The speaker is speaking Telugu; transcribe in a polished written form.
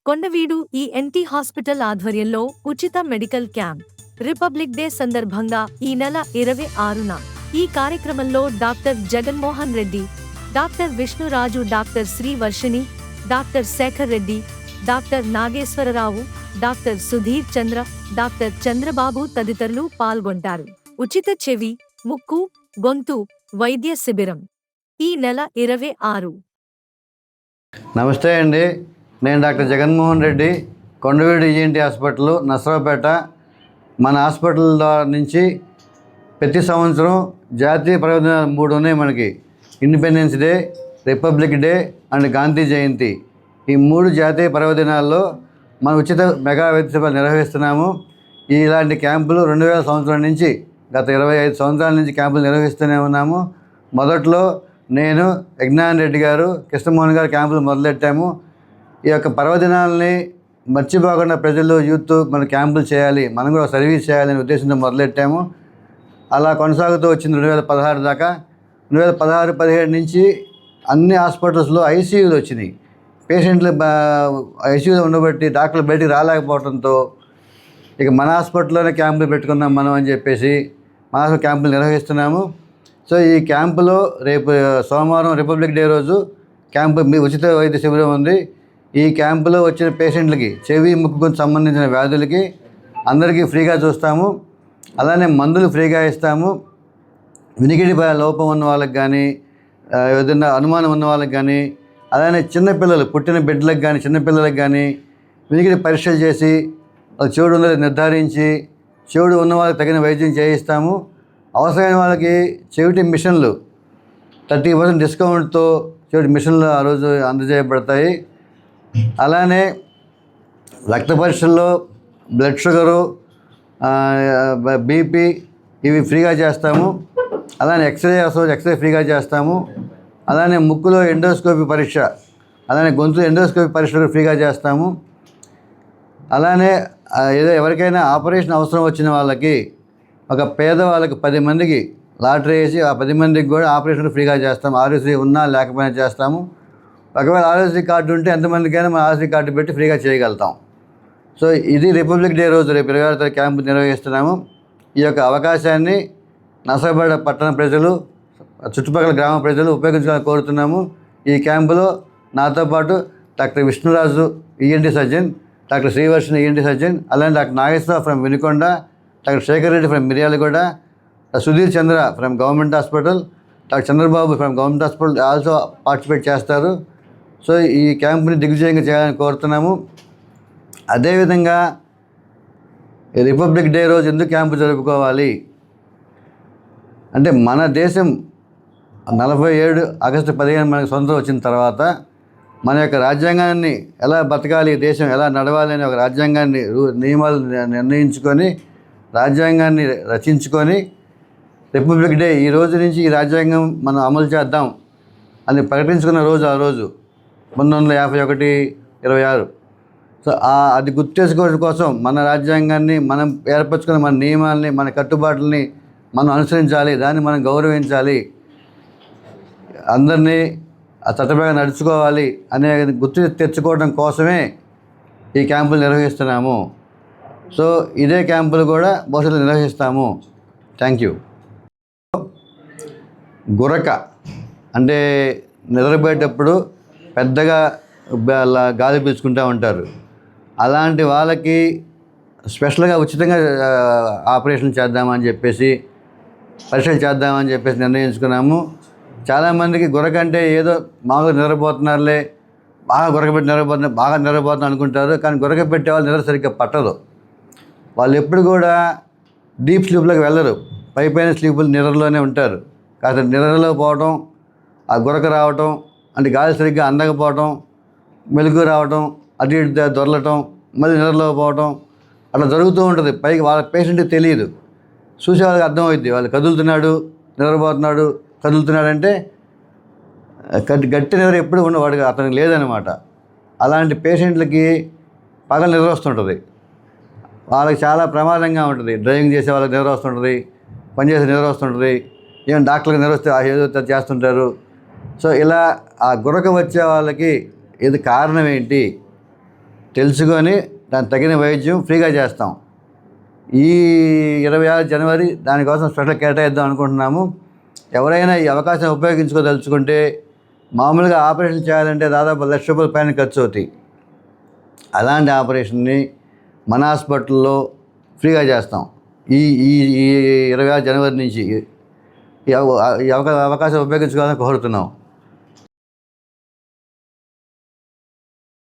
కొండవీడు ఈఎన్టీ హాస్పిటల్ ఆధ్వర్యంలో ఉచిత మెడికల్ క్యాంప్ రిపబ్లిక్ డే సందర్భంగా ఈ నెల 26న ఈ కార్యక్రమంలో doctor Jaganmohan Reddy, doctor Vishnuraju, doctor Srivarshini, doctor Shekhar Reddy, doctor Nageswararao, doctor Sudhir Chandra, doctor Chandrababu తదితరులు పాల్గొంటారు. ఉచిత చెవి, ముక్కు, గొంతు వైద్య శిబిరం ఈ నెల 26. నమస్తే అండి, నేను doctor Jaganmohan Reddy, Kondaveedu ENT hospital, Narasaraopet. మన హాస్పిటల్ నుంచి ప్రతి సంవత్సరం జాతీయ పర్వదినాలు 3 ఉన్నాయి మనకి. Independence day, republic day and Gandhi Jayanti. ఈ 3 జాతీయ పర్వదినాల్లో మనం ఉచిత మెగా వైద్య శిబిరాలు నిర్వహిస్తున్నాము. ఇలాంటి క్యాంపులు 2000 సంవత్సరం నుంచి గత 25 సంవత్సరాల నుంచి క్యాంపులు నిర్వహిస్తూనే ఉన్నాము. మొదట్లో నేను, యజ్ఞాన్ రెడ్డి గారు, కృష్ణమోహన్ గారు క్యాంపులు మొదలెట్టాము. ఈ యొక్క పర్వదినాలని మర్చిపోకుండా ప్రజలు, యూత్ మన క్యాంపులు చేయాలి, మనం కూడా సర్వీస్ చేయాలనే ఉద్దేశంతో మొదలెట్టాము. అలా కొనసాగుతూ వచ్చింది 2016 దాకా. 2016-17 నుంచి అన్ని హాస్పిటల్స్లో ఐసీయూలు వచ్చినాయి. పేషెంట్లు ఐసీయూలో ఉండబట్టి డాక్టర్లు బయటికి రాలేకపోవడంతో ఇక మన హాస్పిటల్లోనే క్యాంపులు పెట్టుకున్నాం మనం అని చెప్పేసి మన హాస్పిటల్ క్యాంపులు నిర్వహిస్తున్నాము. సో ఈ క్యాంపులో రేపు సోమవారం రిపబ్లిక్ డే రోజు క్యాంపు మీ ఉచిత వైద్య శిబిరం ఉంది. ఈ క్యాంపులో వచ్చిన పేషెంట్లకి చెవి, ముక్కుకు సంబంధించిన వ్యాధులకి అందరికీ ఫ్రీగా చూస్తాము. అలానే మందులు ఫ్రీగా ఇస్తాము. వినికిడి లోపం ఉన్న వాళ్ళకి కానీ, ఏదైనా అనుమానం ఉన్న వాళ్ళకి కానీ, అలానే చిన్నపిల్లలు పుట్టిన బిడ్డలకు కానీ, చిన్నపిల్లలకు కానీ వినికిడి పరీక్షలు చేసి చెవుడు ఉందో నిర్ధారించి చెవుడు ఉన్న వాళ్ళకి తగిన వైద్యం చేయిస్తాము. అవసరమైన వాళ్ళకి చెవిటి మిషన్లు 30% డిస్కౌంట్తో చెవిటి మిషన్లు ఆ రోజు అందజేయబడతాయి. అలానే రక్త పరీక్షల్లో బ్లడ్ షుగరు, బీపీ ఇవి ఫ్రీగా చేస్తాము. అలానే ఎక్స్రే ఫ్రీగా చేస్తాము. అలానే ముక్కులో ఎండోస్కోపీ పరీక్ష, అలానే గొంతు ఎండోస్కోపీ పరీక్షలు ఫ్రీగా చేస్తాము. అలానే ఎవరికైనా ఆపరేషన్ అవసరం వచ్చిన వాళ్ళకి, ఒక పేదవాళ్ళకి 10 మందికి లాటరీ వేసి ఆ 10 మందికి కూడా ఆపరేషన్ ఫ్రీగా చేస్తాము. ఆరోగ్యశ్రీ ఉన్నా లేకపోయినా చేస్తాము. ఒకవేళ ఆరోగ్యశ్రీ కార్డు ఉంటే ఎంతమందికైనా మన ఆరోగ్యశ్రీ కార్డు పెట్టి ఫ్రీగా చేయగలుగుతాం. సో ఇది రిపబ్లిక్ డే రోజు రేపు 26వ తారీఖు క్యాంపు నిర్వహిస్తున్నాము. ఈ యొక్క అవకాశాన్ని నసరావుపేట పట్టణ ప్రజలు, చుట్టుపక్కల గ్రామ ప్రజలు ఉపయోగించాలని కోరుతున్నాము. ఈ క్యాంపులో నాతో పాటు doctor Vishnuraju ENT surgeon, doctor Srivarshini ENT surgeon, అలానే doctor Nageswararao from Vinukonda, doctor Shekhar Reddy from Miryalaguda, Sudhir Chandra from government hospital, doctor Chandrababu from government hospital also participate చేస్తారు. సో ఈ క్యాంపుని దిగ్విజయంగా చేయాలని కోరుతున్నాము. అదేవిధంగా రిపబ్లిక్ డే రోజు ఎందుకు క్యాంపు జరుపుకోవాలి అంటే, మన దేశం 47 ఆగస్టు 15 మనకు స్వతంత్రం వచ్చిన తర్వాత మన యొక్క రాజ్యాంగాన్ని ఎలా బతకాలి, దేశం ఎలా నడవాలి అనే ఒక రాజ్యాంగాన్ని నియమాలు నిర్ణయించుకొని రాజ్యాంగాన్ని రచించుకొని రిపబ్లిక్ డే ఈ రోజు నుంచి ఈ రాజ్యాంగం మనం అమలు చేద్దాం అని ప్రకటించుకున్న రోజు ఆ రోజు 1951-26. సో అది గుర్తు చేసుకోవడం కోసం మన రాజ్యాంగాన్ని మనం ఏర్పరచుకున్న మన నియమాల్ని, మన కట్టుబాట్లని మనం అనుసరించాలి, దాన్ని మనం గౌరవించాలి, అందరినీ ఆ చట్టప్రకారం నడుచుకోవాలి అనే గుర్తు తెచ్చుకోవడం కోసమే ఈ క్యాంపులు నిర్వహిస్తున్నాము. సో ఇదే క్యాంపులు కూడా భవిష్యత్తులో నిర్వహిస్తాము. Thank you. గురక అంటే నిద్రపోయేటప్పుడు పెద్దగా గాలి పీల్చుకుంటూ ఉంటారు. అలాంటి వాళ్ళకి స్పెషల్గా ఉచితంగా ఆపరేషన్ చేద్దామని చెప్పేసి, పరీక్షలు చేద్దామని చెప్పేసి నిర్ణయించుకున్నాము. చాలామందికి గురక అంటే ఏదో మామూలుగా నిద్రపోతున్నారులే, బాగా నిద్రపోతున్నారు అనుకుంటారు. కానీ గురక పెట్టే వాళ్ళు నిద్ర సరిగ్గా పట్టదు. వాళ్ళు ఎప్పుడు కూడా డీప్ స్లీప్లోకి వెళ్ళరు, పైపైన స్లీపులు నిద్రలోనే ఉంటారు. కాస్త నిద్రలో పోవటం, ఆ గురక రావటం అంటే గాలి సరిగ్గా అందకపోవటం, మెలుగు రావటం, అటు ఇటు దొరలటం, మళ్ళీ నిద్రలో పోవటం అట్లా జరుగుతూ ఉంటుంది. పైకి వాళ్ళ పేషెంట్కి తెలియదు, చూసే వాళ్ళకి అర్థమవుద్ది. వాళ్ళు కదులుతున్నాడు, నిద్రపోతున్నాడు, కదులుతున్నాడంటే గట్టి నిద్ర ఎప్పుడు వాడికి అతనికి లేదనమాట. అలాంటి పేషెంట్లకి పగలు నిద్ర వస్తుంటుంది, వాళ్ళకి చాలా ప్రమాదంగా ఉంటుంది. డ్రైవింగ్ చేసే వాళ్ళకి నిద్ర వస్తుంటుంది, పనిచేసే నిద్ర వస్తుంటుంది, ఏమైనా డాక్టర్కి నిద్ర వస్తే ఏదో చేస్తుంటారు. సో ఇలా ఆ గురక వచ్చే వాళ్ళకి ఇది కారణం ఏంటి తెలుసుకొని దానికి తగిన వైద్యం ఫ్రీగా చేస్తాం. ఈ 26 జనవరి దానికోసం స్పెషల్ కేటాయిద్దాం అనుకుంటున్నాము. ఎవరైనా ఈ అవకాశం ఉపయోగించుకోదలుచుకుంటే, మామూలుగా ఆపరేషన్ చేయాలంటే దాదాపు ₹1,00,000 పైన ఖర్చు అవుతాయి. అలాంటి ఆపరేషన్ని మన హాస్పిటల్లో ఫ్రీగా చేస్తాం. ఈ ఈ ఈ 26 జనవరి నుంచి ఈ అవకాశం ఉపయోగించుకోవాలని కోరుతున్నాం.